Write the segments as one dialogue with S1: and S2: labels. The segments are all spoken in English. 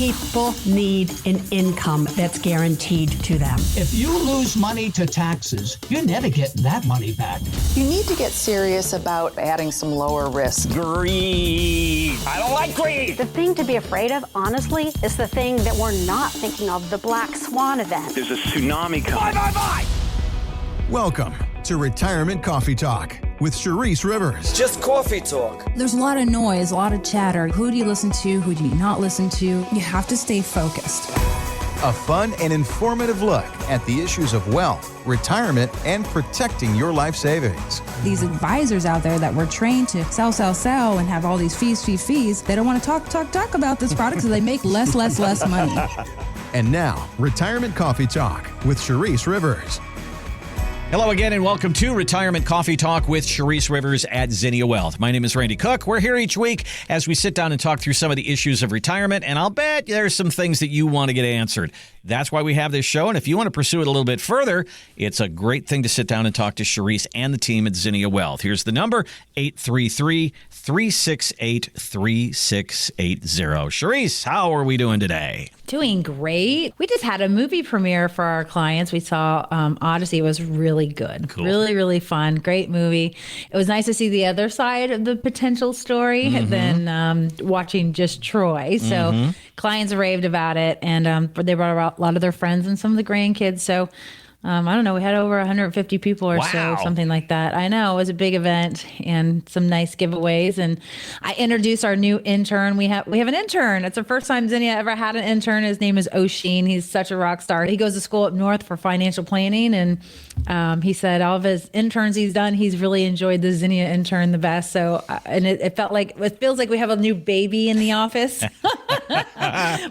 S1: People need an income that's guaranteed to them.
S2: If you lose money to taxes, you're never getting that money back.
S3: You need to get serious about adding some lower risk.
S4: Greed. I don't like greed.
S5: The thing to be afraid of, honestly, is the thing that we're not thinking of, the black swan event.
S4: There's a tsunami coming. Bye.
S6: Welcome to Retirement Coffee Talk with Charisse Rivers.
S7: Just coffee talk.
S8: There's a lot of noise, a lot of chatter. Who do you listen to? Who do you not listen to? You have to stay focused.
S6: A fun and informative look at the issues of wealth, retirement, and protecting your life savings.
S8: These advisors out there that were trained to sell, and have all these fees. They don't want to talk about this product, so they make less money.
S6: And now, Retirement Coffee Talk with Charisse Rivers.
S9: Hello again and welcome to Retirement Coffee Talk with Charisse Rivers at Zinnia Wealth. My name is Randy Cook. We're here each week as we sit down and talk through some of the issues of retirement, and I'll bet there's some things that you want to get answered. That's why we have this show, and if you want to pursue it a little bit further, it's a great thing to sit down and talk to Charisse and the team at Zinnia Wealth. Here's the number, 833-368-3680. Charisse, how are we doing today?
S10: Doing great. We just had a movie premiere for our clients. We saw Odyssey. It was really good. Cool. Really fun. Great movie. It was nice to see the other side of the potential story than watching just Troy. So clients raved about it, and they brought a lot of their friends and some of the grandkids. So I don't know. We had over 150 people or so, something like that. I know. It was a big event and some nice giveaways. And I introduced our new intern. We have an intern. It's the first time Zinnia ever had an intern. His name is Oshin. He's such a rock star. He goes to school up north for financial planning. And he said all of his interns he's done, he's really enjoyed the Zinnia intern the best. So, and it feels like we have a new baby in the office.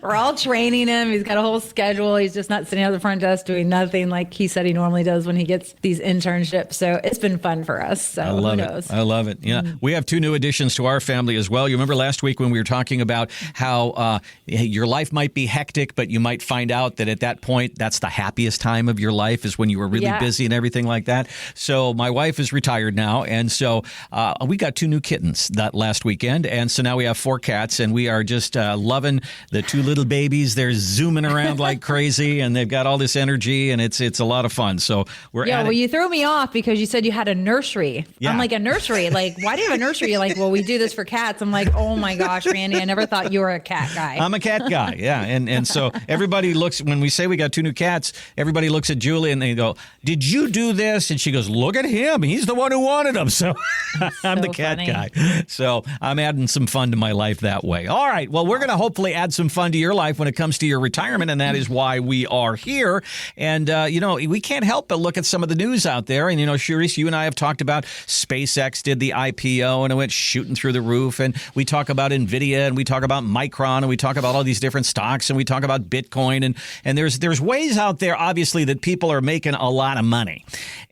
S10: We're all training him. He's got a whole schedule. He's just not sitting at the front desk doing nothing like he said he normally does when he gets these internships. So it's been fun for us. So
S9: I love it. I love it. Yeah. We have two new additions to our family as well. You remember last week when we were talking about how your life might be hectic, but you might find out that at that point, that's the happiest time of your life is when you were really busy and everything like that. So my wife is retired now. And so we got two new kittens that last weekend. And so now we have 4 cats, and we are just loving the 2 little babies. They're zooming around like crazy, and they've got all this energy, and it's a lot of fun. So we're
S10: you threw me off because you said you had a nursery. Yeah. I'm like, a nursery? Like, why do you have a nursery? You're like, well, we do this for cats. I'm like, oh my gosh, Randy, I never thought you were a cat guy.
S9: I'm a cat guy, yeah. And so everybody looks, when we say we got 2 new cats, everybody looks at Julie and they go, did you do this? And she goes, look at him. He's the one who wanted them. So I'm the cat guy. So I'm adding some fun to my life that way. All right. Well, we're going to hopefully add some fun to your life when it comes to your retirement, and that is why we are here. And, we can't help but look at some of the news out there. And, Charisse, you and I have talked about SpaceX did the IPO and it went shooting through the roof. And we talk about NVIDIA, and we talk about Micron, and we talk about all these different stocks, and we talk about Bitcoin. And there's ways out there, obviously, that people are making a lot of money.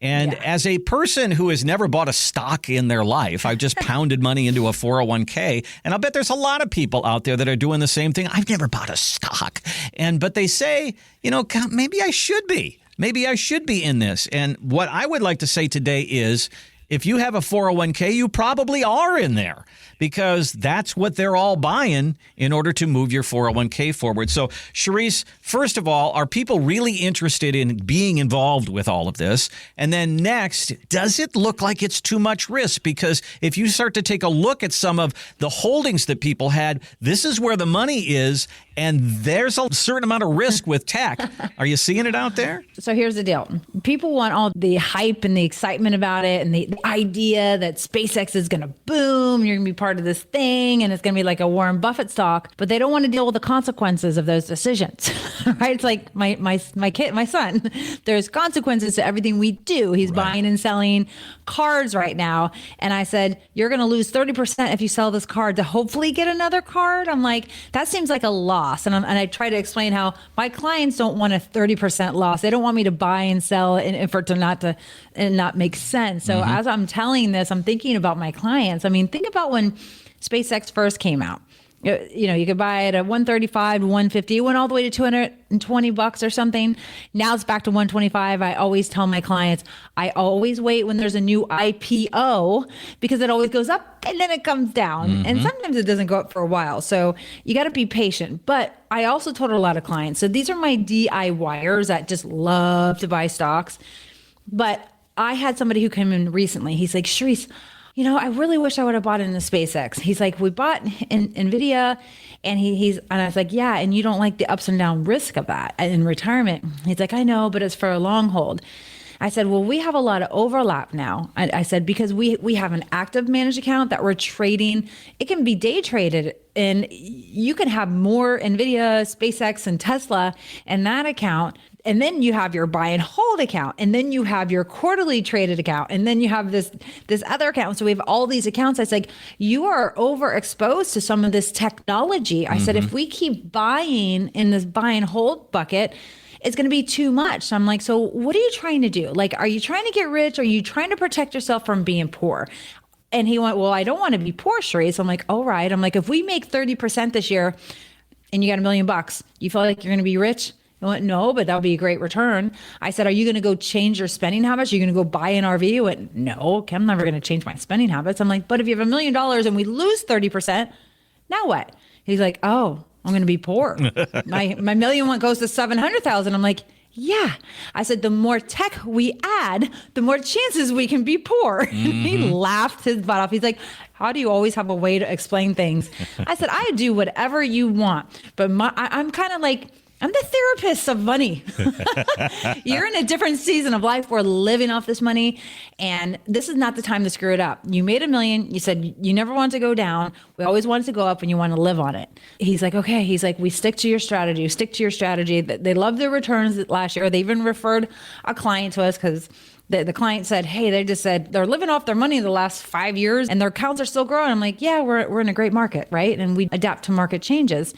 S9: And as a person who has never bought a stock in their life, I've just pounded money into a 401k. And I'll bet there's a lot of people out there that are doing the same thing. I've never bought a stock. But they say, maybe I should be. Maybe I should be in this. And what I would like to say today is, if you have a 401k, you probably are in there, because that's what they're all buying in order to move your 401k forward. So, Charisse, first of all, are people really interested in being involved with all of this? And then next, does it look like it's too much risk? Because if you start to take a look at some of the holdings that people had, this is where the money is, and there's a certain amount of risk with tech. Are you seeing it out there?
S10: So here's the deal. People want all the hype and the excitement about it, and the idea that SpaceX is going to boom, you're going to be part of this thing, and it's going to be like a Warren Buffett stock, but they don't want to deal with the consequences of those decisions, right? It's like my son, there's consequences to everything we do. He's buying and selling cards right now. And I said, you're going to lose 30% if you sell this card to hopefully get another card. I'm like, that seems like a loss. And I try to explain how my clients don't want a 30% loss. They don't want me to buy and sell and for it to not make sense. So as I'm telling this, I'm thinking about my clients. I mean, think about when SpaceX first came out. You could buy it at 135 to 150. It went all the way to $220 or something. Now it's back to 125. I always tell my clients, I always wait when there's a new IPO because it always goes up and then it comes down. And sometimes it doesn't go up for a while. So you got to be patient. But I also told a lot of clients, so these are my DIYers that just love to buy stocks. But I had somebody who came in recently. He's like, Charisse, I really wish I would have bought into SpaceX. He's like, we bought in Nvidia, and and I was like, yeah, and you don't like the ups and down risk of that in retirement. He's like, I know, but it's for a long hold. I said, well, we have a lot of overlap now. I said, because we have an active managed account that we're trading. It can be day traded, and you can have more Nvidia, SpaceX, and Tesla in that account. And then you have your buy and hold account, and then you have your quarterly traded account, and then you have this other account. So we have all these accounts. I was like, you are overexposed to some of this technology. I said, if we keep buying in this buy and hold bucket, it's going to be too much. So I'm like, so what are you trying to do? Like, are you trying to get rich? Or are you trying to protect yourself from being poor? And he went, well, I don't want to be poor, Charisse. I'm like, all right. I'm like, if we make 30% this year and you got $1 million, you feel like you're going to be rich? He went, no, but that would be a great return. I said, are you going to go change your spending habits? Are you going to go buy an RV? He went, no, I'm never going to change my spending habits. I'm like, but if you have $1 million and we lose 30%, now what? He's like, oh, I'm going to be poor. my $1 million goes to 700,000. I'm like, yeah. I said, the more tech we add, the more chances we can be poor. He laughed his butt off. He's like, how do you always have a way to explain things? I said, I do whatever you want. But I'm kind of like, I'm the therapist of money. You're in a different season of life. We're living off this money, and this is not the time to screw it up. You made $1 million. You said you never want to go down. We always want it to go up, and you want to live on it. He's like, okay. He's like, we stick to your strategy. Stick to your strategy. They love their returns last year. They even referred a client to us because the client said, hey, they just said they're living off their money the last 5 years, and their accounts are still growing. I'm like, yeah, we're in a great market, right? And we adapt to market changes.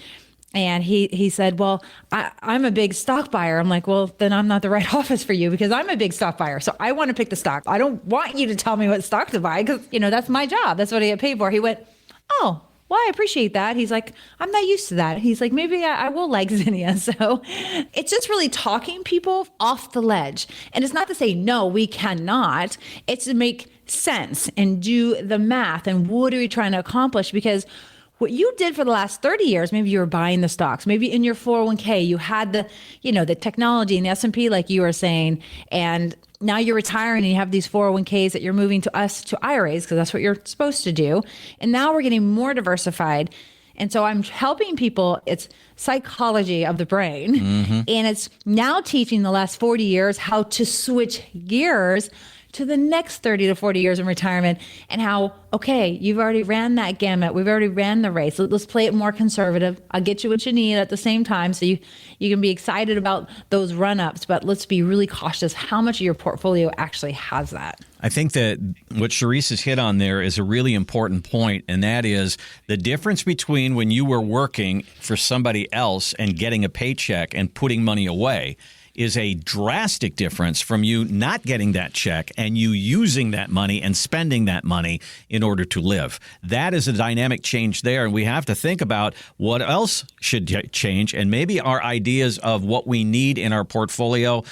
S10: And he said, well, I'm a big stock buyer. I'm like, well, then I'm not the right office for you because I'm a big stock buyer. So I want to pick the stock. I don't want you to tell me what stock to buy because, that's my job. That's what I get paid for. He went, oh, well, I appreciate that. He's like, I'm not used to that. He's like, maybe I will like Zinnia. So it's just really talking people off the ledge. And it's not to say, no, we cannot. It's to make sense and do the math. And what are we trying to accomplish? Because what you did for the last 30 years, maybe you were buying the stocks, maybe in your 401k, you had the technology and the S&P, like you were saying, and now you're retiring and you have these 401ks that you're moving to IRAs because that's what you're supposed to do. And now we're getting more diversified. And so I'm helping people. It's psychology of the brain. And it's now teaching the last 40 years how to switch gears to the next 30 to 40 years in retirement and how, okay, you've already ran that gamut. We've already ran the race. Let's play it more conservative. I'll get you what you need at the same time so you can be excited about those run-ups, but let's be really cautious how much of your portfolio actually has that.
S9: I think that what Charisse has hit on there is a really important point, and that is the difference between when you were working for somebody else and getting a paycheck and putting money away is a drastic difference from you not getting that check and you using that money and spending that money in order to live. That is a dynamic change there, and we have to think about what else should change, and maybe our ideas of what we need in our portfolio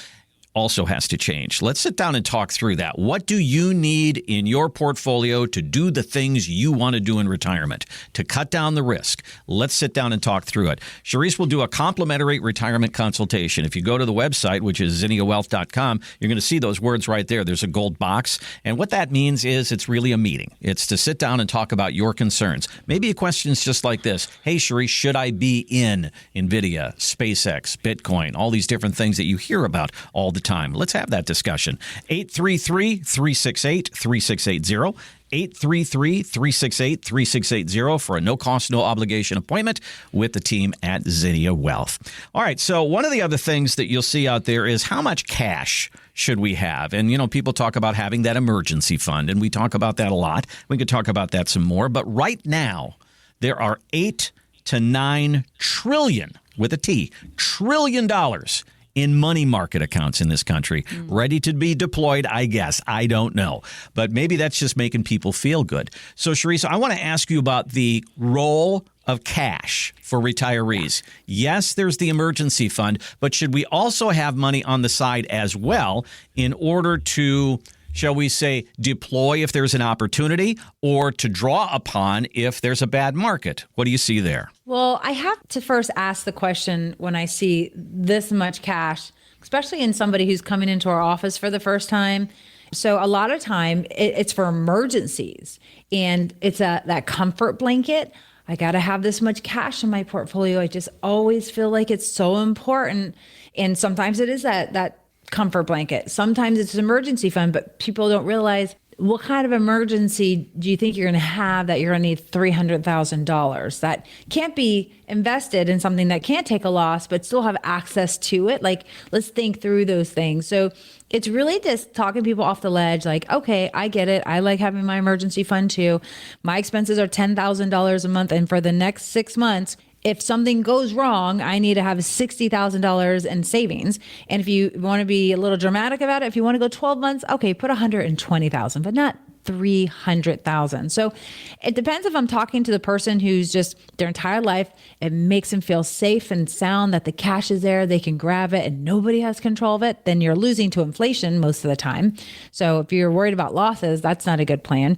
S9: also has to change. Let's sit down and talk through that. What do you need in your portfolio to do the things you want to do in retirement, to cut down the risk? Let's sit down and talk through it. Charisse will do a complimentary retirement consultation. If you go to the website, which is zinniawealth.com, you're going to see those words right there. There's a gold box. And what that means is it's really a meeting. It's to sit down and talk about your concerns. Maybe a question's just like this. Hey, Charisse, should I be in Nvidia, SpaceX, Bitcoin, all these different things that you hear about all the time? Let's have that discussion. 833-368-3680. 833-368-3680 for a no-cost, no-obligation appointment with the team at Zinnia Wealth. All right, so one of the other things that you'll see out there is how much cash should we have? And, people talk about having that emergency fund, and we talk about that a lot. We could talk about that some more. But right now, there are $8 to $9 trillion, with a T, trillion dollars in money market accounts in this country, ready to be deployed, I guess. I don't know. But maybe that's just making people feel good. So, Charisse, I want to ask you about the role of cash for retirees? Yes, there's the emergency fund, but should we also have money on the side as well in order to, shall we say, deploy if there's an opportunity or to draw upon if there's a bad market? What do you see there?
S10: Well, I have to first ask the question when I see this much cash, especially in somebody who's coming into our office for the first time. So a lot of time it's for emergencies, and it's that comfort blanket. I got to have this much cash in my portfolio. I just always feel like it's so important. And sometimes it is that comfort blanket. Sometimes it's an emergency fund, but people don't realize what kind of emergency do you think you're going to have that you're going to need $300,000 that can't be invested in something that can't take a loss, but still have access to it? Like, let's think through those things. So it's really just talking people off the ledge. Like, okay, I get it. I like having my emergency fund too. My expenses are $10,000 a month. And for the next 6 months, if something goes wrong, I need to have $60,000 in savings. And if you want to be a little dramatic about it, if you want to go 12 months, okay, put $120,000, but not $300,000. So it depends if I'm talking to the person who's just their entire life, it makes them feel safe and sound that the cash is there, they can grab it and nobody has control of it, then you're losing to inflation most of the time. So if you're worried about losses, that's not a good plan.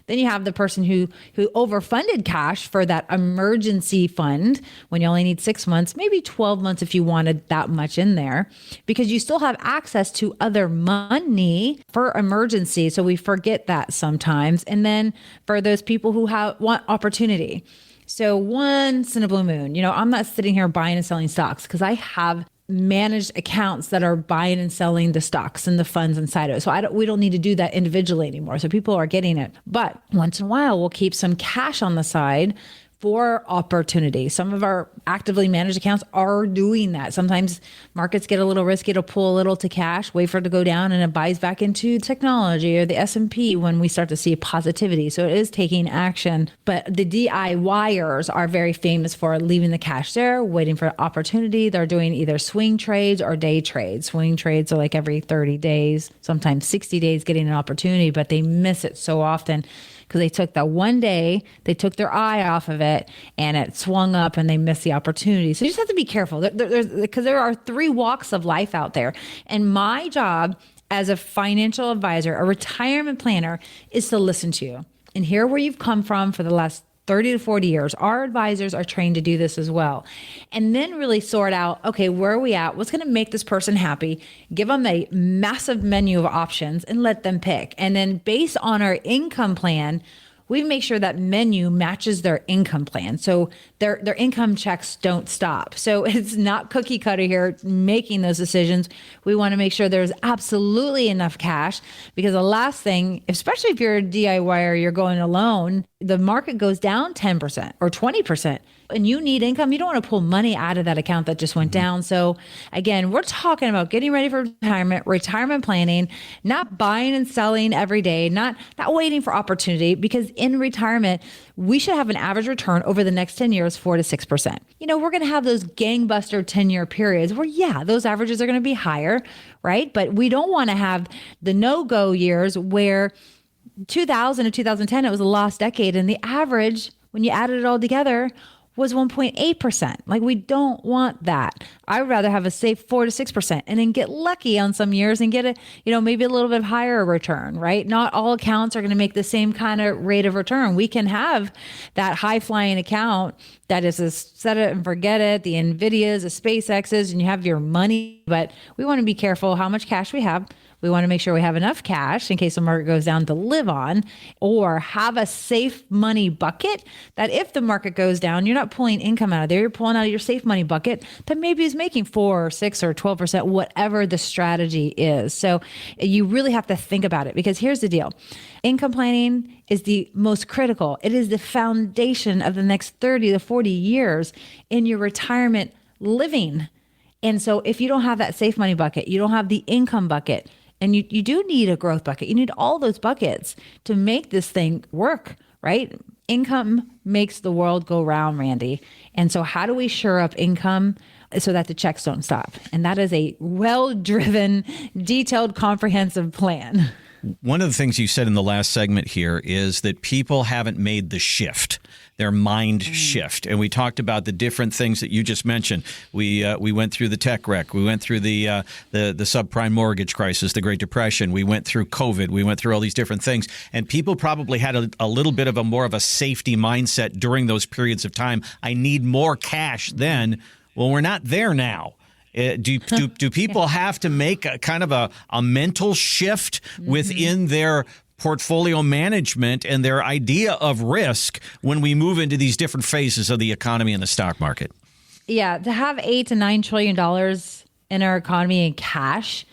S10: Then you have the person who overfunded cash for that emergency fund when you only need 6 months, maybe 12 months if you wanted that much in there, because you still have access to other money for emergency. So we forget that sometimes. And then for those people who want opportunity. So once in a blue moon, I'm not sitting here buying and selling stocks because I have managed accounts that are buying and selling the stocks and the funds inside of it. So we don't need to do that individually anymore. So people are getting it. But once in a while, we'll keep some cash on the side for opportunity. Some of our actively managed accounts are doing that. Sometimes markets get a little risky to pull a little to cash, wait for it to go down, and it buys back into technology or the S&P when we start to see positivity. So it is taking action. But the DIYers are very famous for leaving the cash there, waiting for opportunity. They're doing either swing trades or day trades. Swing trades are like every 30 days, sometimes 60 days getting an opportunity, but they miss it so often because they took that one day, they took their eye off of it and it swung up and they missed the opportunity. So you just have to be careful because there are 3 walks of life out there. And my job as a financial advisor, a retirement planner, is to listen to you and hear where you've come from for the last 30 to 40 years. Our advisors are trained to do this as well. And then really sort out, okay, where are we at? What's going to make this person happy? Give them a massive menu of options and let them pick. And then based on our income plan, we make sure that menu matches their income plan. So their income checks don't stop. So it's not cookie cutter here making those decisions. We want to make sure there's absolutely enough cash, because the last thing, especially if you're a DIYer, you're going alone, the market goes down 10% or 20%. And you need income, you don't want to pull money out of that account that just went down. So again, we're talking about getting ready for retirement planning, not buying and selling every day, not waiting for opportunity, because in retirement, we should have an average return over the next 10 years, 4 to 6%. We're going to have those gangbuster 10-year periods where, yeah, those averages are going to be higher, right? But we don't want to have the no-go years where 2000 to 2010, it was a lost decade. And the average, when you added it all together, was 1.8%. Like, we don't want that. I would rather have a safe 4 to 6% and then get lucky on some years and get maybe a little bit higher return, right? Not all accounts are going to make the same kind of rate of return. We can have that high flying account that is a set it and forget it, the NVIDIAs, the SpaceXs, and you have your money, but we want to be careful how much cash we have. We want to make sure we have enough cash in case the market goes down to live on, or have a safe money bucket that if the market goes down, you're not pulling income out of there. You're pulling out of your safe money bucket that maybe is making 4 or 6 or 12%, whatever the strategy is. So you really have to think about it, because here's the deal. Income planning is the most critical. It is the foundation of the next 30 to 40 years in your retirement living. And so if you don't have that safe money bucket, you don't have the income bucket, and you do need a growth bucket. You need all those buckets to make this thing work, right? Income makes the world go round, Randy. And so how do we shore up income so that the checks don't stop? And that is a well-driven, detailed, comprehensive plan.
S9: One of the things you said in the last segment here is that people haven't made the shift. mind shift. And we talked about the different things that you just mentioned. We went through the tech wreck. We went through the subprime mortgage crisis, the Great Depression. We went through COVID. We went through all these different things. And people probably had a little bit of a more of a safety mindset during those periods of time. I need more cash then. Well, we're not there now. Do people have to make a kind of a mental shift within their portfolio management and their idea of risk when we move into these different phases of the economy and the stock market?
S10: Yeah, to have $8 to $9 trillion in our economy in cash,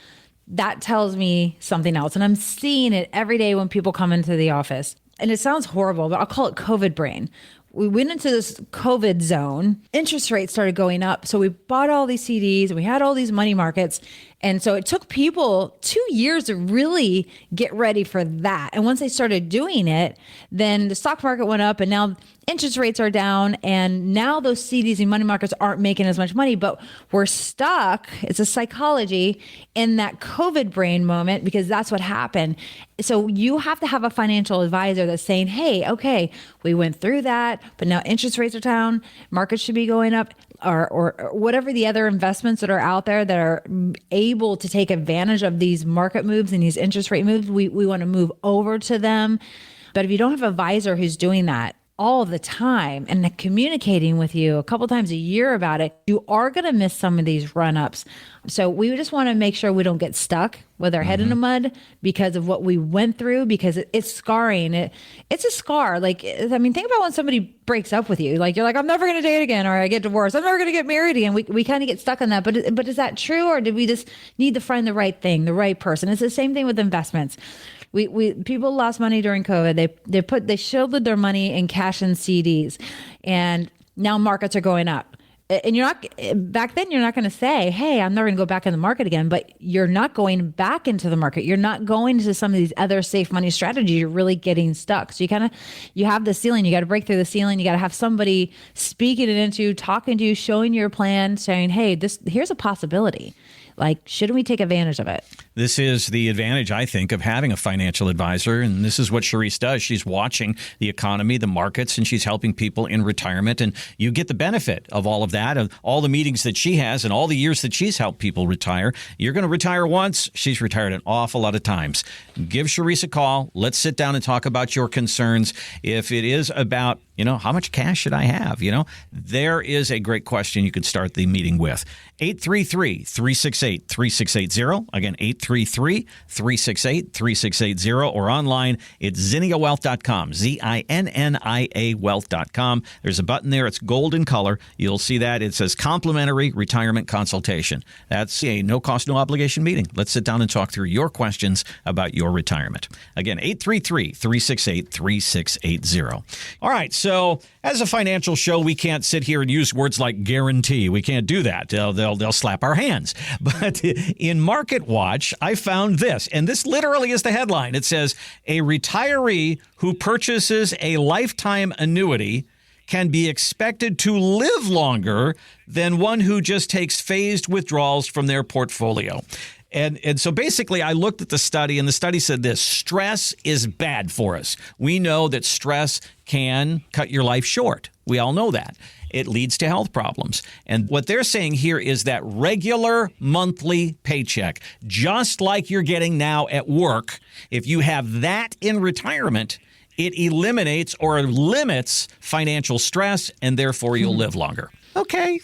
S10: that tells me something else. And I'm seeing it every day when people come into the office. And it sounds horrible, but I'll call it COVID brain. We went into this COVID zone. Interest rates started going up. So we bought all these CDs and we had all these money markets. And so it took people 2 years to really get ready for that. And once they started doing it, then the stock market went up and now interest rates are down. And now those CDs and money markets aren't making as much money, but we're stuck. It's a psychology in that COVID brain moment because that's what happened. So you have to have a financial advisor that's saying, hey, okay, we went through that, but now interest rates are down. Markets should be going up. Or whatever the other investments that are out there that are able to take advantage of these market moves and these interest rate moves, we want to move over to them. But if you don't have an advisor who's doing that all the time and communicating with you a couple times a year about it, you are going to miss some of these run-ups. So we just want to make sure we don't get stuck with our head in the mud because of what we went through, because it's scarring. It's a scar. Like, I mean, think about when somebody breaks up with you. Like, you're like, I'm never going to date again, or I get divorced. I'm never going to get married again. We kind of get stuck on that. But is that true? Or did we just need to find the right thing, the right person? It's the same thing with investments. People lost money during COVID. They shielded their money in cash and CDs, and now markets are going up. And back then you're not going to say, hey, I'm never going to go back in the market again, but you're not going back into the market. You're not going to some of these other safe money strategies. You're really getting stuck. So you have the ceiling. You got to break through the ceiling. You got to have somebody speaking it into you, talking to you, showing your plan, saying, hey, here's a possibility. Like, shouldn't we take advantage of it?
S9: This is the advantage, I think, of having a financial advisor. And this is what Charisse does. She's watching the economy, the markets, and she's helping people in retirement. And you get the benefit of all of that, of all the meetings that she has and all the years that she's helped people retire. You're going to retire once. She's retired an awful lot of times. Give Charisse a call. Let's sit down and talk about your concerns. If it is about, how much cash should I have? There is a great question you could start the meeting with. 833-368-3680. Again, 833-368-3680, or online, it's zinniawealth.com, ZINNIA wealth.com. There's a button there. It's gold in color. You'll see that. It says complimentary retirement consultation. That's a no cost, no obligation meeting. Let's sit down and talk through your questions about your retirement. Again, 833-368-3680. All right, so as a financial show, we can't sit here and use words like guarantee. We can't do that. They'll slap our hands. But in Market Watch, I found this, and this literally is the headline. It says, a retiree who purchases a lifetime annuity can be expected to live longer than one who just takes phased withdrawals from their portfolio. And so basically, I looked at the study, and the study said this: stress is bad for us. We know that stress can cut your life short. We all know that. It leads to health problems. And what they're saying here is that regular monthly paycheck, just like you're getting now at work, if you have that in retirement, it eliminates or limits financial stress, and therefore you'll live longer. Okay.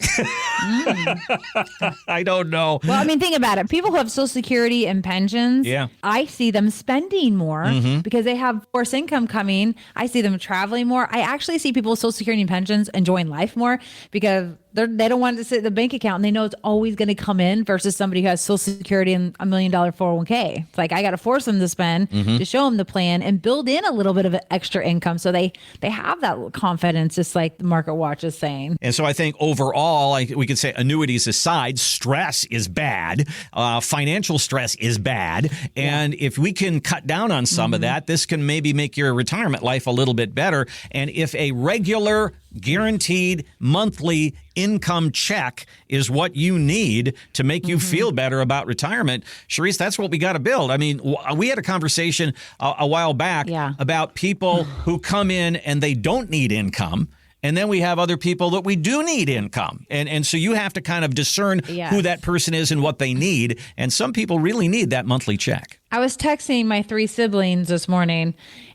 S9: I don't know.
S10: Well, I mean, think about it. People who have Social Security and pensions, I see them spending more because they have forced income coming. I see them traveling more. I actually see people with Social Security and pensions enjoying life more because they don't want to sit in the bank account and they know it's always going to come in, versus somebody who has Social Security and $1 million 401k. It's like, I got to force them to spend to show them the plan and build in a little bit of an extra income so they have that confidence, just like the Market Watch is saying.
S9: And so I think overall, we could say, annuities aside, stress is bad. Financial stress is bad. And if we can cut down on some of that, this can maybe make your retirement life a little bit better. And if a regular guaranteed monthly income check is what you need to make you feel better about retirement. Charisse, that's what we got to build. I mean, we had a conversation a while back about people who come in and they don't need income. And then we have other people that we do need income. And so you have to kind of discern who that person is and what they need. And some people really need that monthly check.
S10: I was texting my 3 siblings this morning,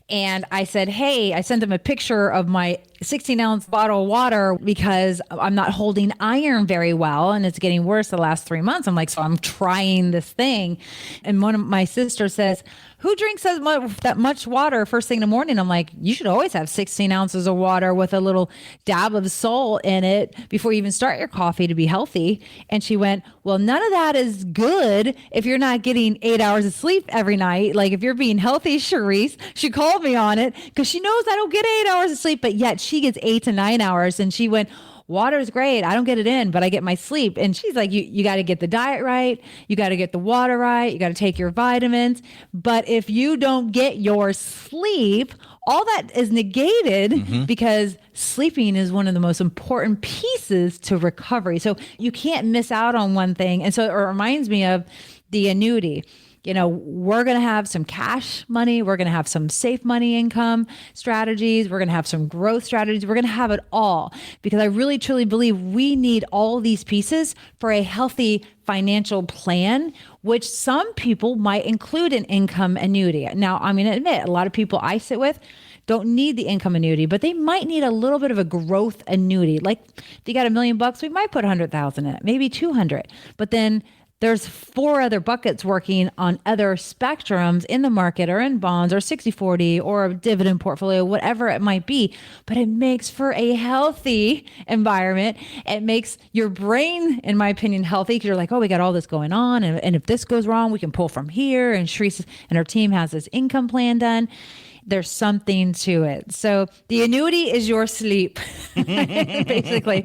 S10: and I said, hey, I sent them a picture of my 16-ounce bottle of water because I'm not holding iron very well, and it's getting worse the last 3 months. I'm like, so I'm trying this thing. And one of my sisters says, who drinks that much water first thing in the morning? I'm like, you should always have 16 ounces of water with a little dab of salt in it before you even start your coffee to be healthy. And she went, well, none of that is good if you're not getting 8 hours of sleep every night. Like if you're being healthy, Charisse, she called me on it because she knows I don't get 8 hours of sleep, but yet she gets 8 to 9 hours. And she went, water is great. I don't get it in, but I get my sleep. And she's like, you got to get the diet right. You got to get the water right. You got to take your vitamins. But if you don't get your sleep, all that is negated because sleeping is one of the most important pieces to recovery. So you can't miss out on one thing. And so it reminds me of the annuity. You know, we're going to have some cash money. We're going to have some safe money income strategies. We're going to have some growth strategies. We're going to have it all because I really, truly believe we need all these pieces for a healthy financial plan, which some people might include an income annuity. Now, I'm going to admit, a lot of people I sit with don't need the income annuity, but they might need a little bit of a growth annuity. Like if you got $1 million, we might put 100,000 in it, maybe 200, but then there's 4 other buckets working on other spectrums in the market or in bonds or 60-40 or a dividend portfolio, whatever it might be. But it makes for a healthy environment. It makes your brain, in my opinion, healthy because you're like, oh, we got all this going on. And if this goes wrong, we can pull from here. And Charisse and her team has this income plan done. There's something to it. So the annuity is your sleep, basically.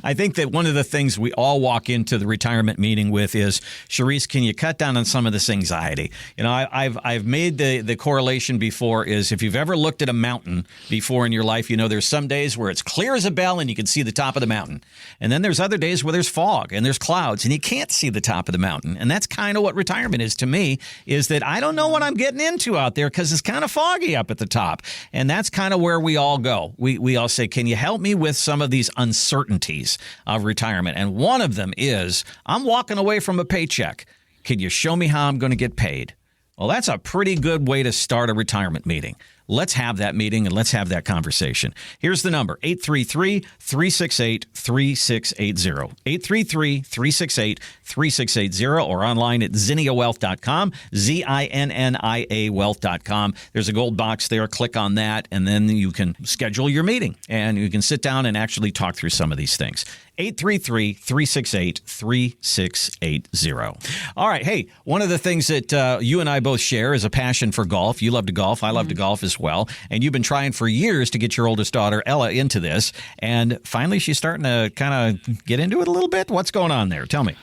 S9: I think that one of the things we all walk into the retirement meeting with is, Charisse, can you cut down on some of this anxiety? You know, I've made the correlation before is if you've ever looked at a mountain before in your life, you know, there's some days where it's clear as a bell and you can see the top of the mountain. And then there's other days where there's fog and there's clouds and you can't see the top of the mountain. And that's kind of what retirement is to me, is that I don't know what I'm getting into out there because it's kind of foggy up at the top. And that's kind of where we all go. We all say, can you help me with some of these uncertainties of retirement? And one of them is, I'm walking away from a paycheck. Can you show me how I'm going to get paid? Well, that's a pretty good way to start a retirement meeting. Let's have that meeting and let's have that conversation. Here's the number, 833-368-3680. 833-368-3680 or online at zinniawealth.com, ZINNIA wealth.com. There's a gold box there. Click on that, and then you can schedule your meeting, and you can sit down and actually talk through some of these things. 833-368-3680. All right. Hey, one of the things that you and I both share is a passion for golf. You love to golf. I love to golf as well. And you've been trying for years to get your oldest daughter, Ella, into this. And finally, she's starting to kind of get into it a little bit. What's going on there? Tell me.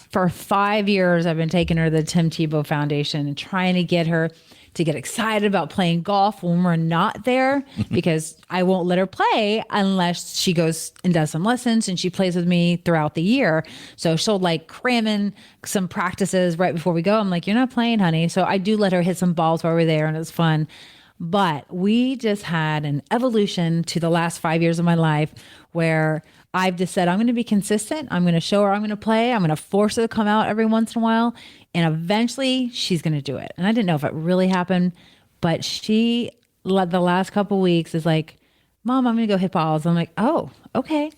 S10: For 5 years, I've been taking her to the Tim Tebow Foundation and trying to get her to get excited about playing golf when we're not there because I won't let her play unless she goes and does some lessons and she plays with me throughout the year. So she'll like cram in some practices right before we go. I'm like, you're not playing, honey. So I do let her hit some balls while we're there and it's fun. But we just had an evolution to the last 5 years of my life where I've just said, I'm going to be consistent. I'm going to show her I'm going to play. I'm going to force her to come out every once in a while. And eventually she's going to do it. And I didn't know if it really happened, but she, the last couple of weeks is like, Mom, I'm going to go hit balls. I'm like, oh, okay.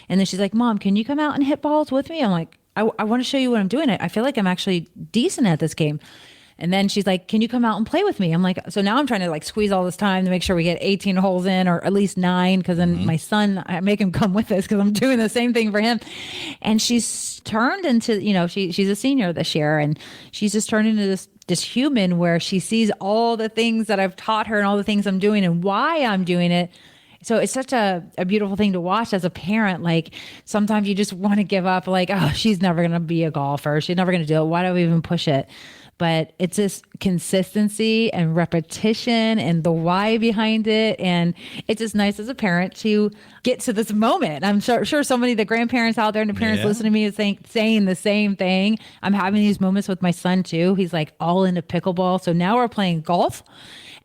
S10: And then she's like, Mom, can you come out and hit balls with me? I'm like, I want to show you what I'm doing. I feel like I'm actually decent at this game. And then she's like, can you come out and play with me? I'm like, so now I'm trying to like squeeze all this time to make sure we get 18 holes in or at least 9. Cause then my son, I make him come with us cause I'm doing the same thing for him. And she's turned into, you know, she's a senior this year and she's just turned into this human where she sees all the things that I've taught her and all the things I'm doing and why I'm doing it. So it's such a beautiful thing to watch as a parent. Like sometimes you just want to give up like, oh, she's never going to be a golfer. She's never going to do it. Why do we even push it? but it's this consistency and repetition and the why behind it. And it's just nice as a parent to get to this moment. I'm sure so many of the grandparents out there and the parents listening to me is saying the same thing. I'm having these moments with my son too. He's like all into pickleball. So now we're playing golf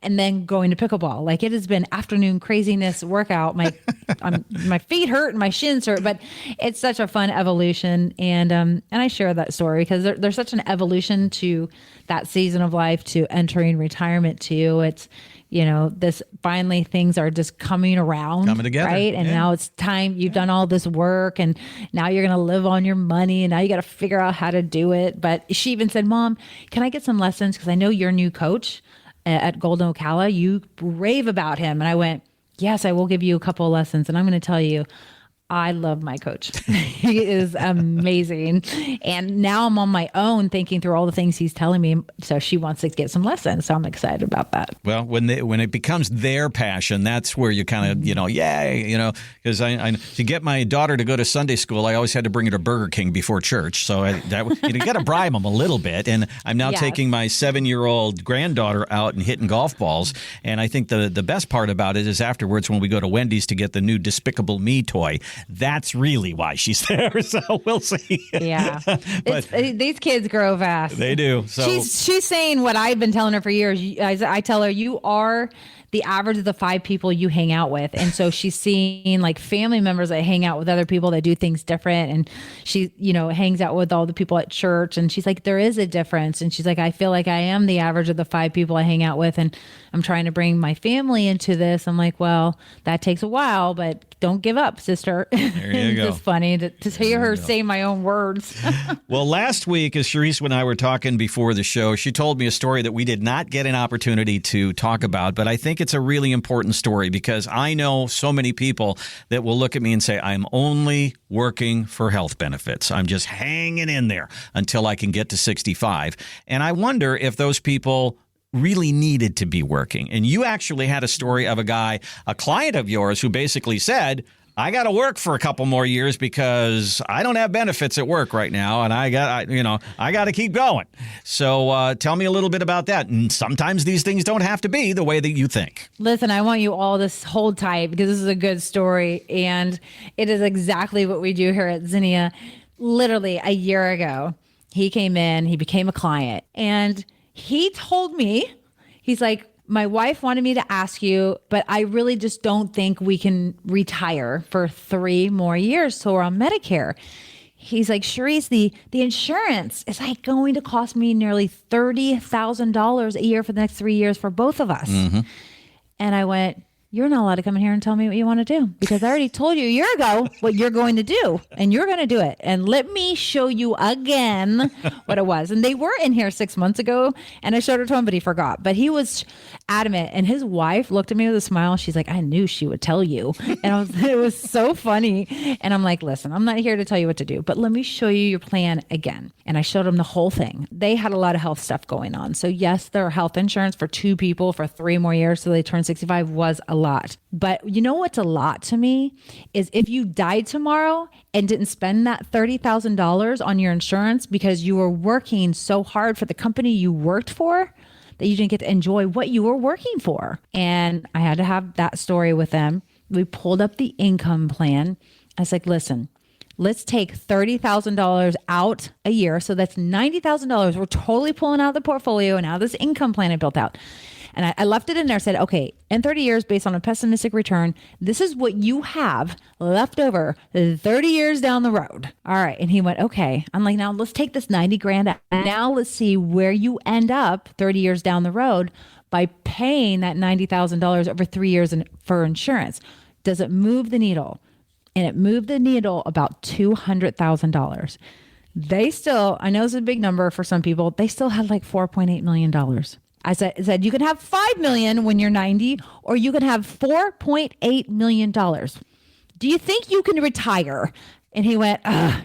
S10: and then going to pickleball. Like it has been afternoon craziness workout. My feet hurt and my shins hurt, but it's such a fun evolution. And I share that story because there's such an evolution to that season of life, to entering retirement too. It's, this finally things are just coming
S9: together,
S10: right? And now it's time. You've done all this work, and now you're going to live on your money, and now you got to figure out how to do it. But she even said, "Mom, can I get some lessons? Because I know you're a new coach at Golden Ocala. You rave about him." And I went, "Yes, I will give you a couple of lessons." And I'm going to tell you, I love my coach. He is amazing. And now I'm on my own thinking through all the things he's telling me. So she wants to get some lessons. So I'm excited about that.
S9: Well, when it becomes their passion, that's where you kind of, yay, because I to get my daughter to go to Sunday school, I always had to bring her to Burger King before church. So you got to bribe them a little bit. And I'm now taking my 7-year-old granddaughter out and hitting golf balls. And I think the best part about it is afterwards when we go to Wendy's to get the new Despicable Me toy. That's really why she's there. So we'll see.
S10: Yeah. But these kids grow fast.
S9: They do. So
S10: she's saying what I've been telling her for years. I tell her, you are the average of the 5 people you hang out with. And so she's seeing like family members that hang out with other people that do things different. And she, hangs out with all the people at church. And she's like, there is a difference. And she's like, I feel like I am the average of the 5 people I hang out with. And I'm trying to bring my family into this. I'm like, well, that takes a while, but don't give up, sister.
S9: There you go.
S10: It's just funny to hear her say my own words.
S9: Well, last week, as Charisse and I were talking before the show, she told me a story that we did not get an opportunity to talk about, but I think it's a really important story because I know so many people that will look at me and say, I'm only working for health benefits. I'm just hanging in there until I can get to 65. And I wonder if those people really needed to be working. And you actually had a story of a client of yours who basically said, I got to work for a couple more years because I don't have benefits at work right now, and I got to keep going. So tell me a little bit about that. And sometimes these things don't have to be the way that you think.
S10: Listen, I want you all to hold tight because this is a good story, and it is exactly what we do here at Zinnia. Literally a year ago, he came in, he became a client, and he told me, he's like, my wife wanted me to ask you, but I really just don't think we can retire for 3 more years. So we're on Medicare. He's like, Charisse, the insurance is like going to cost me nearly $30,000 a year for the next 3 years for both of us. Mm-hmm. And I went, you're not allowed to come in here and tell me what you want to do because I already told you a year ago what you're going to do, and you're going to do it. And let me show you again what it was. And they were in here 6 months ago, and I showed it to him, but he forgot. But he was adamant, and his wife looked at me with a smile. She's like, I knew she would tell you. And it was so funny. And I'm like, listen, I'm not here to tell you what to do, but let me show you your plan again. And I showed him the whole thing. They had a lot of health stuff going on. So yes, their health insurance for 2 people for 3 more years so they turn 65 was a lot. But you know what's a lot to me is if you died tomorrow and didn't spend that $30,000 on your insurance because you were working so hard for the company you worked for that you didn't get to enjoy what you were working for. And I had to have that story with them. We pulled up the income plan. I was like, listen, let's take $30,000 out a year. So that's $90,000. We're totally pulling out the portfolio and out of this income plan I built out. And I left it in there, said, okay, in 30 years, based on a pessimistic return, this is what you have left over 30 years down the road. All right. And he went, okay. I'm like, now let's take this 90 grand out. Now let's see where you end up 30 years down the road by paying that $90,000 over 3 years for insurance. Does it move the needle? And it moved the needle about $200,000. They still, I know it's a big number for some people, they still had like $4.8 million. I said, you can have $5 million when you're 90, or you can have $4.8 million. Do you think you can retire? And he went,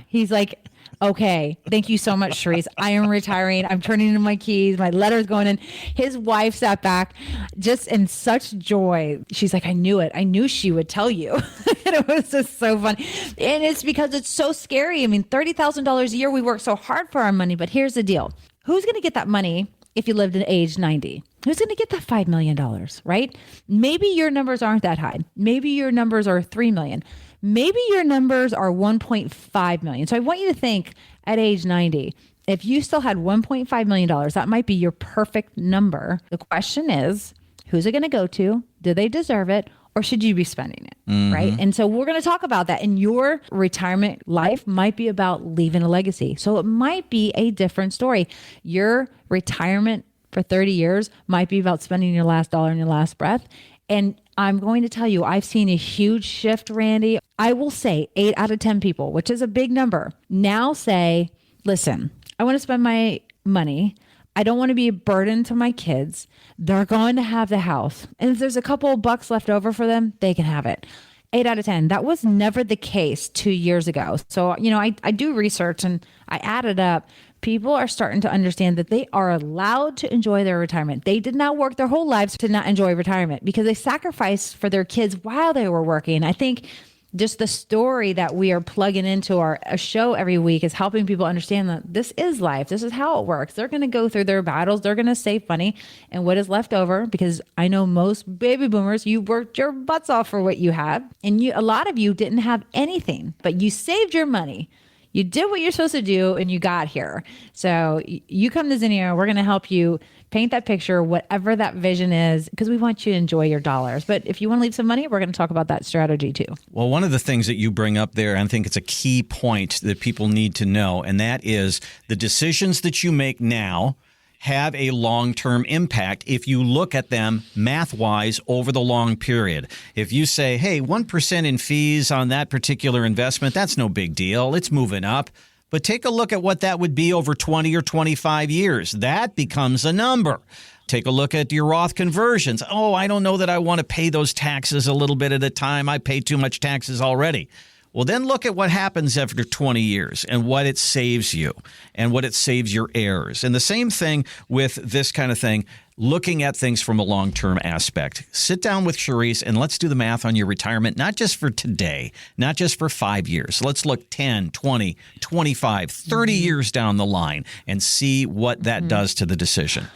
S10: he's like, okay, thank you so much, Charisse. I am retiring. I'm turning in my keys. My letter's going in. His wife sat back just in such joy. She's like, I knew it. I knew she would tell you. And it was just so funny. And it's because it's so scary. I mean, $30,000 a year, we work so hard for our money. But here's the deal. who's going to get that money if you lived at age 90? Who's going to get that $5 million, right? Maybe your numbers aren't that high. Maybe your numbers are 3 million. Maybe your numbers are 1.5 million. So I want you to think at age 90, if you still had $1.5 million, that might be your perfect number. The question is, who's it going to go to? Do they deserve it? Or should you be spending it, right? And so we're going to talk about that. And your retirement life might be about leaving a legacy. So it might be a different story. Your retirement for 30 years might be about spending your last dollar and your last breath. And I'm going to tell you, I've seen a huge shift, Randy. I will say 8 out of 10 people, which is a big number, now say, listen, I want to spend my money. I don't want to be a burden to my kids. They're going to have the house. And if there's a couple of bucks left over for them, they can have it. 8 out of 10. That was never the case 2 years ago. So, I do research and I added up. People are starting to understand that they are allowed to enjoy their retirement. They did not work their whole lives to not enjoy retirement because they sacrificed for their kids while they were working. I think just the story that we are plugging into our show every week is helping people understand that this is life. This is how it works. They're going to go through their battles. They're going to save money. And what is left over, because I know most baby boomers, you worked your butts off for what you had. And a lot of you didn't have anything, but you saved your money. You did what you're supposed to do and you got here. So you come to Zinnia, we're going to help you paint that picture, whatever that vision is, because we want you to enjoy your dollars. But if you want to leave some money, we're going to talk about that strategy too.
S9: Well, one of the things that you bring up there, I think it's a key point that people need to know, and that is the decisions that you make now have a long-term impact if you look at them math-wise over the long period. If you say, hey, 1% in fees on that particular investment, that's no big deal. It's moving up. But take a look at what that would be over 20 or 25 years. That becomes a number. Take a look at your Roth conversions. Oh, I don't know that I want to pay those taxes a little bit at a time. I pay too much taxes already. Well, then look at what happens after 20 years and what it saves you and what it saves your heirs. And the same thing with this kind of thing, looking at things from a long-term aspect. Sit down with Charisse and let's do the math on your retirement, not just for today, not just for 5 years. Let's look 10, 20, 25, 30 years down the line and see what that does to the decision.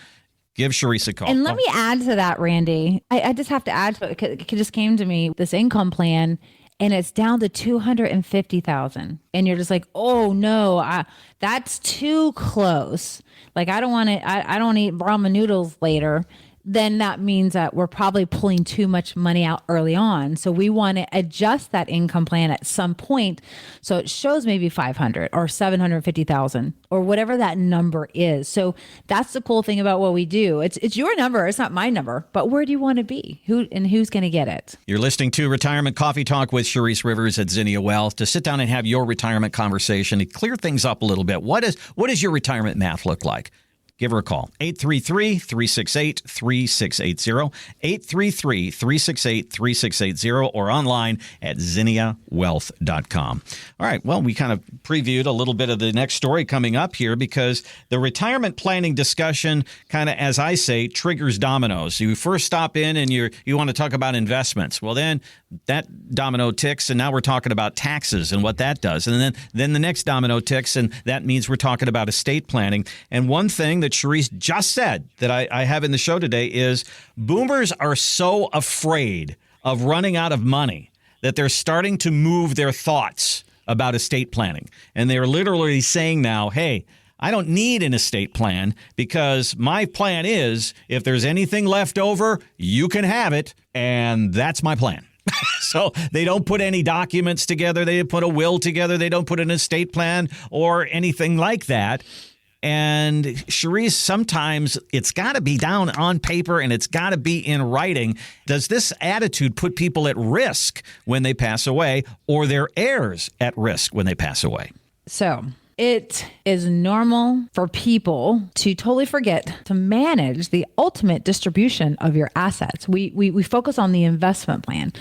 S9: Give Charisse a call.
S10: And let me add to that, Randy. I just have to add to it. It just came to me, this income plan, and it's down to $250,000. And you're just like, oh no, that's too close. Like, I don't want to, I don't eat ramen noodles later. Then that means that we're probably pulling too much money out early on. So we want to adjust that income plan at some point. So it shows maybe 500 or 750,000 or whatever that number is. So that's the cool thing about what we do. It's your number. It's not my number, but where do you want to be? Who's going to get it?
S9: You're listening to Retirement Coffee Talk with Charisse Rivers at Zinnia Wealth. To sit down and have your retirement conversation to clear things up a little bit. What does your retirement math look like? Give her a call, 833-368-3680, 833-368-3680, or online at zinniawealth.com. All right, well, we kind of previewed a little bit of the next story coming up here because the retirement planning discussion kind of, as I say, triggers dominoes. You first stop in and you want to talk about investments. Well, then that domino ticks, and now we're talking about taxes and what that does. And then the next domino ticks, and that means we're talking about estate planning. And one thing that Charisse just said that I have in the show today is boomers are so afraid of running out of money that they're starting to move their thoughts about estate planning. And they're literally saying now, hey, I don't need an estate plan because my plan is if there's anything left over, you can have it. And that's my plan. So they don't put any documents together. They don't put a will together. They don't put an estate plan or anything like that. And Charisse, sometimes it's got to be down on paper and it's got to be in writing. Does this attitude put people at risk when they pass away or their heirs at risk when they pass away?
S10: So it is normal for people to totally forget to manage the ultimate distribution of your assets. We focus on the investment plan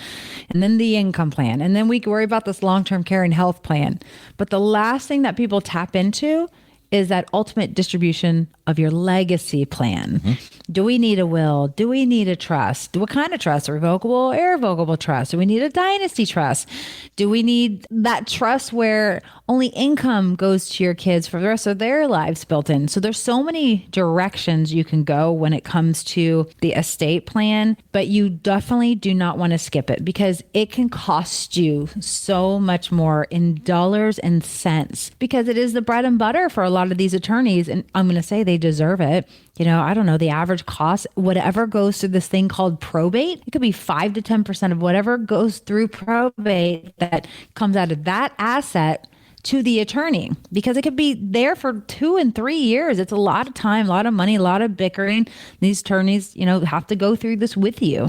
S10: and then the income plan, and then we worry about this long-term care and health plan. But the last thing that people tap into is that ultimate distribution of your legacy plan. Mm-hmm. Do we need a will? Do we need a trust? What kind of trust? Revocable, irrevocable trust? Do we need a dynasty trust? Do we need that trust where only income goes to your kids for the rest of their lives built in? So there's so many directions you can go when it comes to the estate plan, but you definitely do not want to skip it because it can cost you so much more in dollars and cents because it is the bread and butter for a lot of these attorneys. And I'm going to say they deserve it. You know, I don't know, the average cost, whatever goes through this thing called probate, it could be 5 to 10% of whatever goes through probate that comes out of that asset to the attorney, because it could be there for 2 and 3 years. It's a lot of time, a lot of money, a lot of bickering. These attorneys, you know, have to go through this with you.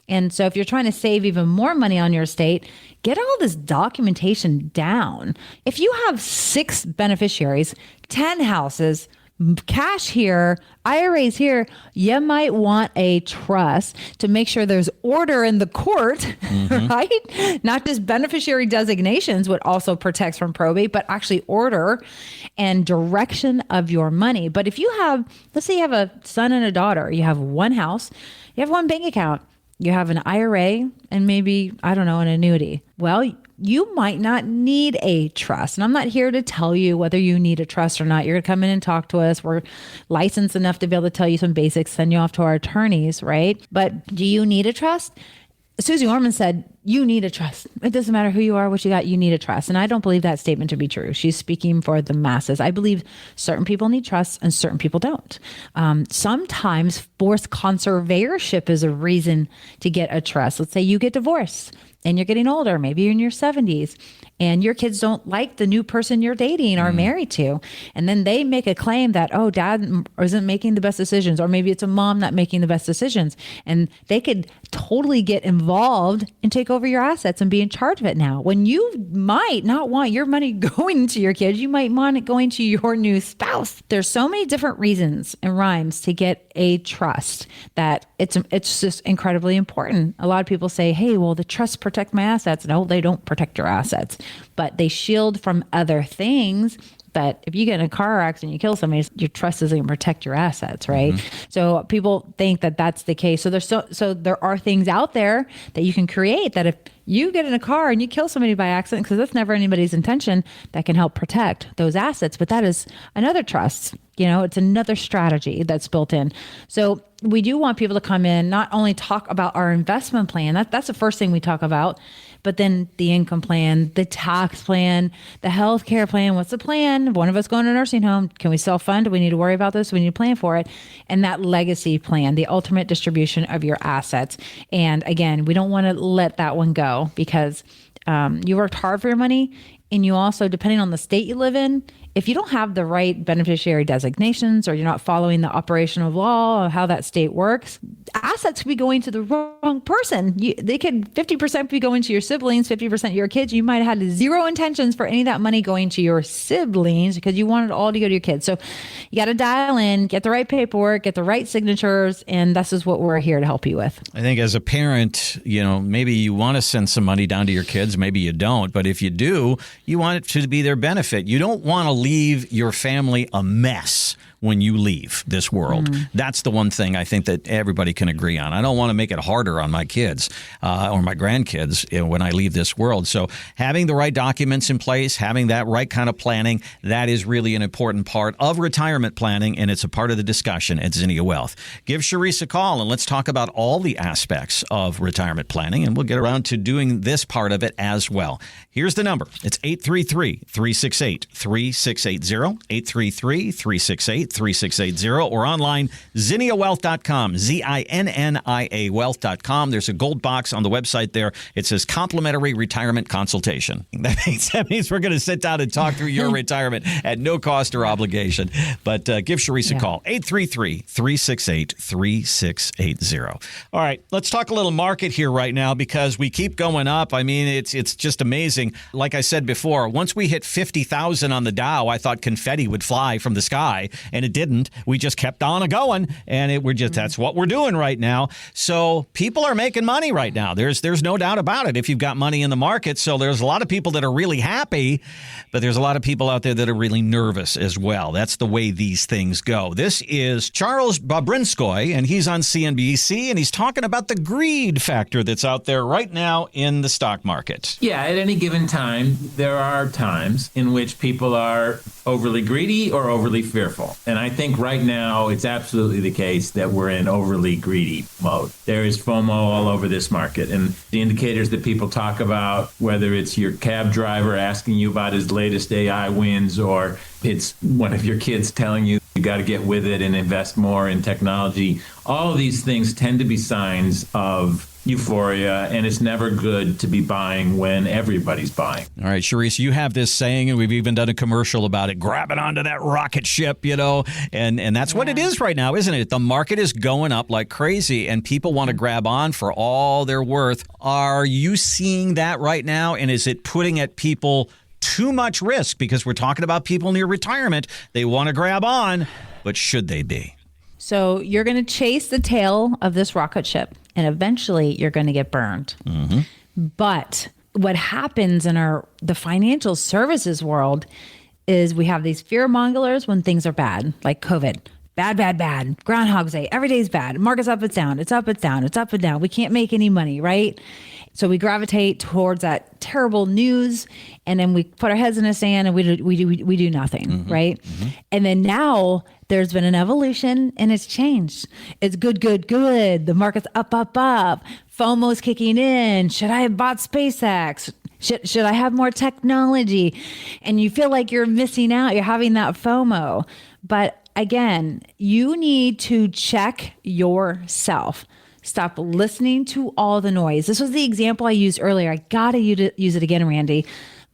S10: And so if you're trying to save even more money on your estate, get all this documentation down. If you have 6 beneficiaries, 10 houses, cash here, IRAs here, you might want a trust to make sure there's order in the court, right? Not just beneficiary designations, what also protects from probate, but actually order and direction of your money. But if you have, let's say you have a son and a daughter, you have one house, you have one bank account, you have an IRA and maybe, I don't know, an annuity. Well, you might not need a trust. And I'm not here to tell you whether you need a trust or not. You're going to come in and talk to us. We're licensed enough to be able to tell you some basics, send you off to our attorneys, right? But do you need a trust? Susie Orman said, you need a trust. It doesn't matter who you are, what you got, you need a trust. And I don't believe that statement to be true. She's speaking for the masses. I believe certain people need trusts and certain people don't. Sometimes forced conservatorship is a reason to get a trust. Let's say you get divorced and you're getting older, maybe you're in your 70s, and your kids don't like the new person you're dating or married to. And then they make a claim that, oh, dad isn't making the best decisions, or maybe it's a mom not making the best decisions. And they could totally get involved and take over your assets and be in charge of it now. When you might not want your money going to your kids, you might want it going to your new spouse. There's so many different reasons and rhymes to get a trust that it's just incredibly important. A lot of people say, hey, well, the trusts protect my assets. No, they don't protect your assets, but they shield from other things. But if you get in a car accident, you kill somebody, your trust isn't going to protect your assets, right? So people think that that's the case. So there are things out there that you can create that if you get in a car and you kill somebody by accident, because that's never anybody's intention, that can help protect those assets. But that is another trust. You know, it's another strategy that's built in. So we do want people to come in, not only talk about our investment plan, that's the first thing we talk about, but then the income plan, the tax plan, the healthcare plan. What's the plan? One of us going to a nursing home. Can we self-fund? Do we need to worry about this? We need to plan for it. And that legacy plan, the ultimate distribution of your assets. And again, we don't want to let that one go because you worked hard for your money. And you also, depending on the state you live in, if you don't have the right beneficiary designations or you're not following the operation of law of how that state works, assets could be going to the wrong person. They could 50% be going to your siblings, 50% your kids. You might have had zero intentions for any of that money going to your siblings because you wanted it all to go to your kids. So you got to dial in, get the right paperwork, get the right signatures, and this is what we're here to help you with.
S9: I think as a parent, you know, maybe you want to send some money down to your kids, maybe you don't, but if you do, you want it to be their benefit. You don't want to leave your family a mess when you leave this world. That's the one thing I think that everybody can agree on. I don't want to make it harder on my kids or my grandkids when I leave this world. So having the right documents in place, having that right kind of planning, that is really an important part of retirement planning, and it's a part of the discussion at Zinnia Wealth. Give Charisse a call, and let's talk about all the aspects of retirement planning, and we'll get around to doing this part of it as well. Here's the number. It's 833-368-3680, 833-368-3680, or online, zinniawealth.com, ZINNIA wealth.com. There's a gold box on the website there. It says complimentary retirement consultation. That means we're going to sit down and talk through your retirement at no cost or obligation. But give Charisse a call, 833-368-3680. All right, let's talk a little market here right now because we keep going up. I mean, it's just amazing. Like I said before, once we hit 50,000 on the Dow, I thought confetti would fly from the sky. and it didn't. We just kept on going, and that's what we're doing right now. So people are making money right now. There's no doubt about it if you've got money in the market. So there's a lot of people that are really happy, but there's a lot of people out there that are really nervous as well. That's the way these things go. This is Charles Babrinskoy, and he's on CNBC, and he's talking about the greed factor that's out there right now in the stock market.
S7: Yeah, at any given time, there are times in which people are overly greedy or overly fearful. And I think right now it's absolutely the case that we're in overly greedy mode. There is FOMO all over this market. And the indicators that people talk about, whether it's your cab driver asking you about his latest AI wins, or it's one of your kids telling you got to get with it and invest more in technology, all of these things tend to be signs of euphoria, and it's never good to be buying when everybody's buying.
S9: All right, Charisse, you have this saying, and we've even done a commercial about it, grabbing onto that rocket ship, and that's what it is right now, isn't it? The market is going up like crazy, and people want to grab on for all they're worth. Are you seeing that right now, and is it putting at people too much risk? Because we're talking about people near retirement. They want to grab on, but should they be?
S10: So you're going to chase the tail of this rocket ship, and eventually you're going to get burned. Mm-hmm. But what happens in the financial services world is we have these fear mongers when things are bad, like COVID. Bad, bad, bad. Groundhog's Day. Every day's bad. Market's up, it's down. It's up, it's down. It's up and down. We can't make any money, right? So we gravitate towards that terrible news, and then we put our heads in the sand and we do nothing, mm-hmm. right? Mm-hmm. And then now there's been an evolution and it's changed. It's good, good, good. The market's up, up, up. FOMO's kicking in. Should I have bought SpaceX? Should I have more technology? And you feel like you're missing out. You're having that FOMO. But again, you need to check yourself. Stop listening to all the noise. This was the example I used earlier. I got to use it again, Randy.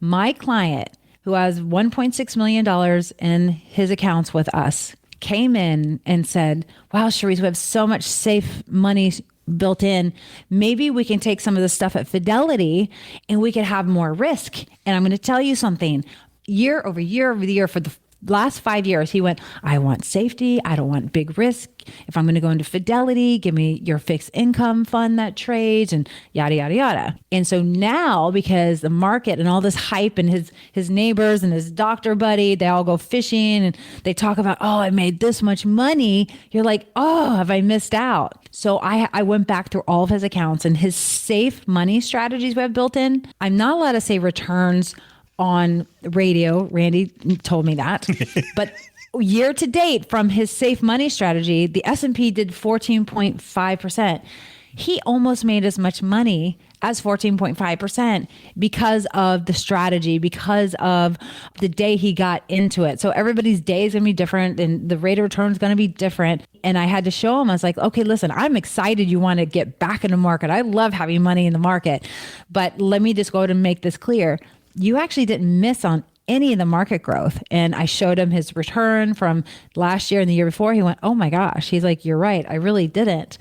S10: My client, who has $1.6 million in his accounts with us, came in and said, wow, Charisse, we have so much safe money built in. Maybe we can take some of the stuff at Fidelity and we could have more risk. And I'm going to tell you something. Year over year over the year, for the last 5 years, he went, I want safety. I don't want big risk. If I'm going to go into Fidelity, give me your fixed income fund that trades and yada, yada, yada. And so now, because the market and all this hype and his neighbors and his doctor buddy, they all go fishing and they talk about, oh, I made this much money. You're like, oh, have I missed out? So I went back through all of his accounts and his safe money strategies we have built in. I'm not allowed to say returns on radio. Randy told me that. But year to date, from his safe money strategy, the S&P did 14.5%. He almost made as much money as 14.5% because of the strategy, because of the day he got into it. So everybody's day is going to be different and the rate of return is going to be different. And I had to show him, I was like, okay, listen, I'm excited you want to get back in the market. I love having money in the market. But let me just go ahead and make this clear. You actually didn't miss on any of the market growth. And I showed him his return from last year and the year before. He went, oh my gosh. He's like, you're right. I really didn't.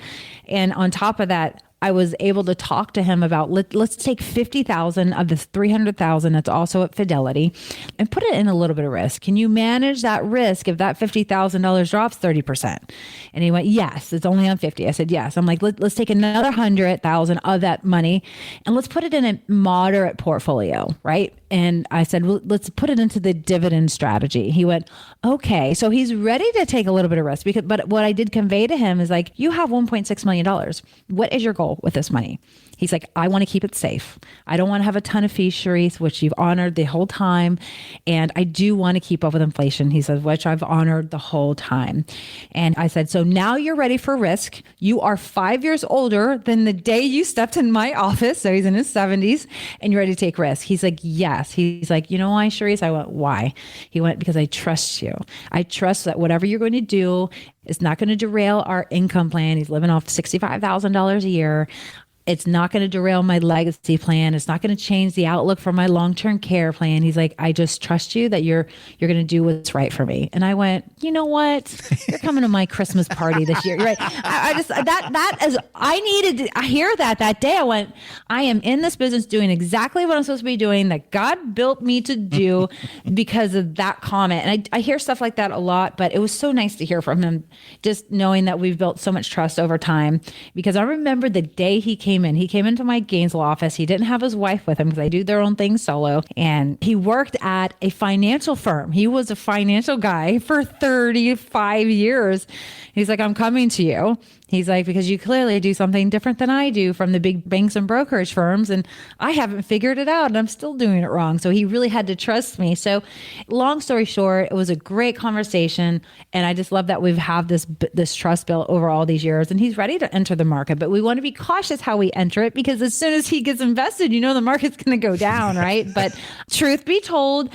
S10: And on top of that, I was able to talk to him about, let's take 50,000 of this 300,000 that's also at Fidelity and put it in a little bit of risk. Can you manage that risk if that $50,000 drops 30%? And he went, yes, it's only on 50. I said, yes. I'm like, let's take another 100,000 of that money and let's put it in a moderate portfolio, right? And I said, well, let's put it into the dividend strategy. He went, okay. So he's ready to take a little bit of risk. But what I did convey to him is like, you have $1.6 million. What is your goal with this money? He's like, I want to keep it safe. I don't want to have a ton of fees, Charisse, which you've honored the whole time. And I do want to keep up with inflation, he says, which I've honored the whole time. And I said, so now you're ready for risk. You are 5 years older than the day you stepped in my office. So he's in his 70s and you're ready to take risks. He's like, yes. He's like, you know why, Charisse? I went, why? He went, because I trust you. I trust that whatever you're going to do is not going to derail our income plan. He's living off $65,000 a year. It's not going to derail my legacy plan. It's not going to change the outlook for my long-term care plan. He's like, I just trust you that you're going to do what's right for me. And I went, you know what? You're coming to my Christmas party this year. You're right. I hear that day. I went, I am in this business doing exactly what I'm supposed to be doing, that God built me to do because of that comment. And I hear stuff like that a lot, but it was so nice to hear from him, just knowing that we've built so much trust over time. Because I remember the day he came into my Gainesville office. He didn't have his wife with him because they do their own thing solo. And he worked at a financial firm. He was a financial guy for 35 years. He's like, I'm coming to you. He's like, because you clearly do something different than I do from the big banks and brokerage firms. And I haven't figured it out and I'm still doing it wrong. So he really had to trust me. So long story short, it was a great conversation. And I just love that we've had this trust built over all these years, and he's ready to enter the market. But we want to be cautious how we enter it, because as soon as he gets invested, the market's going to go down, right? But truth be told,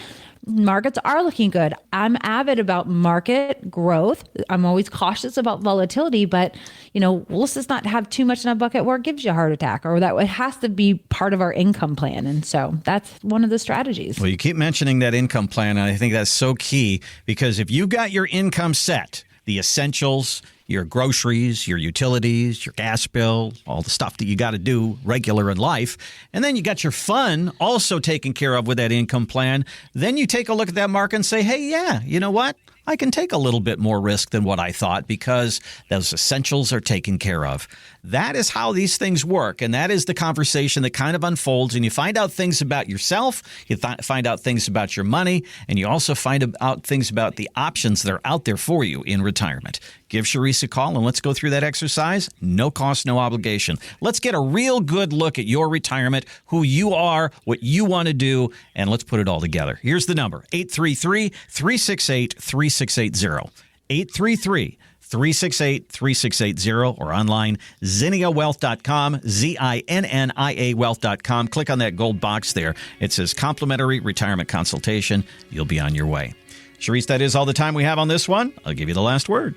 S10: markets are looking good. I'm avid about market growth. I'm always cautious about volatility, but let's just not have too much in a bucket where it gives you a heart attack, or that it has to be part of our income plan. And so that's one of the strategies.
S9: Well, you keep mentioning that income plan, and I think that's so key, because if you've got your income set, the essentials, your groceries, your utilities, your gas bill, all the stuff that you got to do regular in life, and then you got your fun also taken care of with that income plan, then you take a look at that market and say, hey, yeah, you know what? I can take a little bit more risk than what I thought because those essentials are taken care of. That is how these things work, and that is the conversation that kind of unfolds, and you find out things about yourself, you find out things about your money, and you also find out things about the options that are out there for you in retirement. Give Charisse a call, and let's go through that exercise. No cost, no obligation. Let's get a real good look at your retirement, who you are, what you want to do, and let's put it all together. Here's the number, 833-368-3680. 833-368-3680, or online, ZinniaWealth.com, ZINNIA Wealth.com. Click on that gold box there. It says complimentary retirement consultation. You'll be on your way. Charisse, that is all the time we have on this one. I'll give you the last word.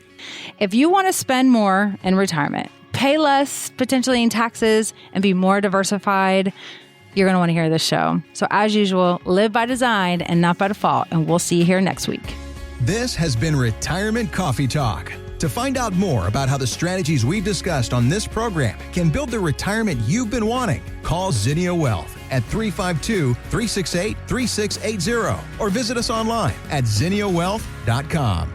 S8: If you want to spend more in retirement, pay less potentially in taxes, and be more diversified, you're going to want to hear this show. So as usual, live by design and not by default, and we'll see you here next week.
S6: This has been Retirement Coffee Talk. To find out more about how the strategies we've discussed on this program can build the retirement you've been wanting, call Zinnia Wealth at 352-368-3680 or visit us online at ZinniaWealth.com.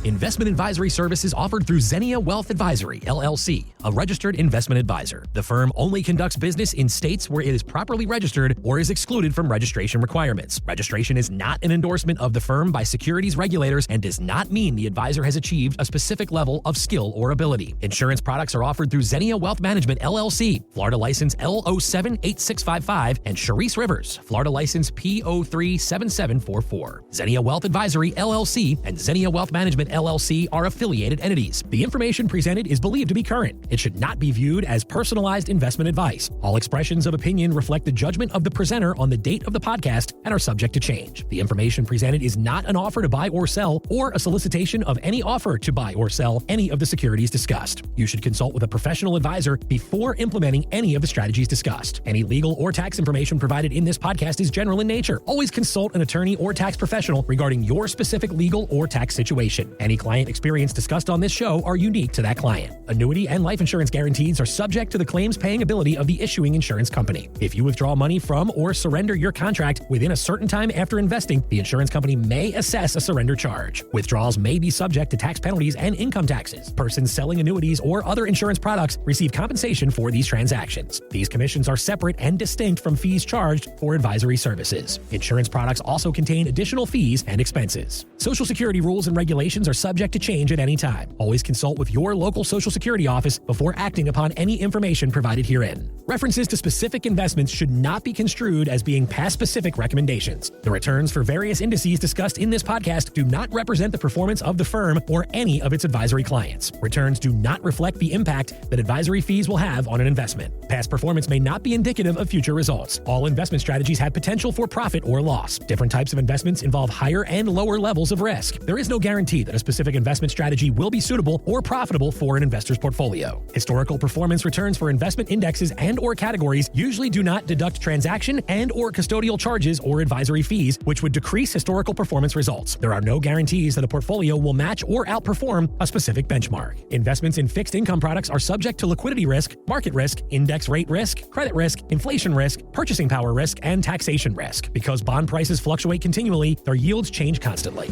S11: Investment advisory services offered through Zinnia Wealth Advisory, LLC, a registered investment advisor. The firm only conducts business in states where it is properly registered or is excluded from registration requirements. Registration is not an endorsement of the firm by securities regulators and does not mean the advisor has achieved a specific level of skill or ability. Insurance products are offered through Zinnia Wealth Management, LLC, Florida license L078655, and Charisse Rivers, Florida license P037744. Zinnia Wealth Advisory, LLC, and Zinnia Wealth Management, LLC are affiliated entities. The information presented is believed to be current. It should not be viewed as personalized investment advice. All expressions of opinion reflect the judgment of the presenter on the date of the podcast and are subject to change. The information presented is not an offer to buy or sell, or a solicitation of any offer to buy or sell any of the securities discussed. You should consult with a professional advisor before implementing any of the strategies discussed. Any legal or tax information provided in this podcast is general in nature. Always consult an attorney or tax professional regarding your specific legal or tax situation. Any client experience discussed on this show are unique to that client. Annuity and life insurance guarantees are subject to the claims paying ability of the issuing insurance company. If you withdraw money from or surrender your contract within a certain time after investing, the insurance company may assess a surrender charge. Withdrawals may be subject to tax penalties and income taxes. Persons selling annuities or other insurance products receive compensation for these transactions. These commissions are separate and distinct from fees charged for advisory services. Insurance products also contain additional fees and expenses. Social Security rules and regulations are subject to change at any time. Always consult with your local Social Security office before acting upon any information provided herein. References to specific investments should not be construed as being past specific recommendations. The returns for various indices discussed in this podcast do not represent the performance of the firm or any of its advisory clients. Returns do not reflect the impact that advisory fees will have on an investment. Past performance may not be indicative of future results. All investment strategies have potential for profit or loss. Different types of investments involve higher and lower levels of risk. There is no guarantee that a specific investment strategy will be suitable or profitable for an investor's portfolio. Historical performance returns for investment indexes and/or categories usually do not deduct transaction and/or custodial charges or advisory fees, which would decrease historical performance results. There are no guarantees that a portfolio will match or outperform a specific benchmark. Investments in fixed income products are subject to liquidity risk, market risk, index rate risk, credit risk, inflation risk, purchasing power risk, and taxation risk. Because bond prices fluctuate continually, their yields change constantly.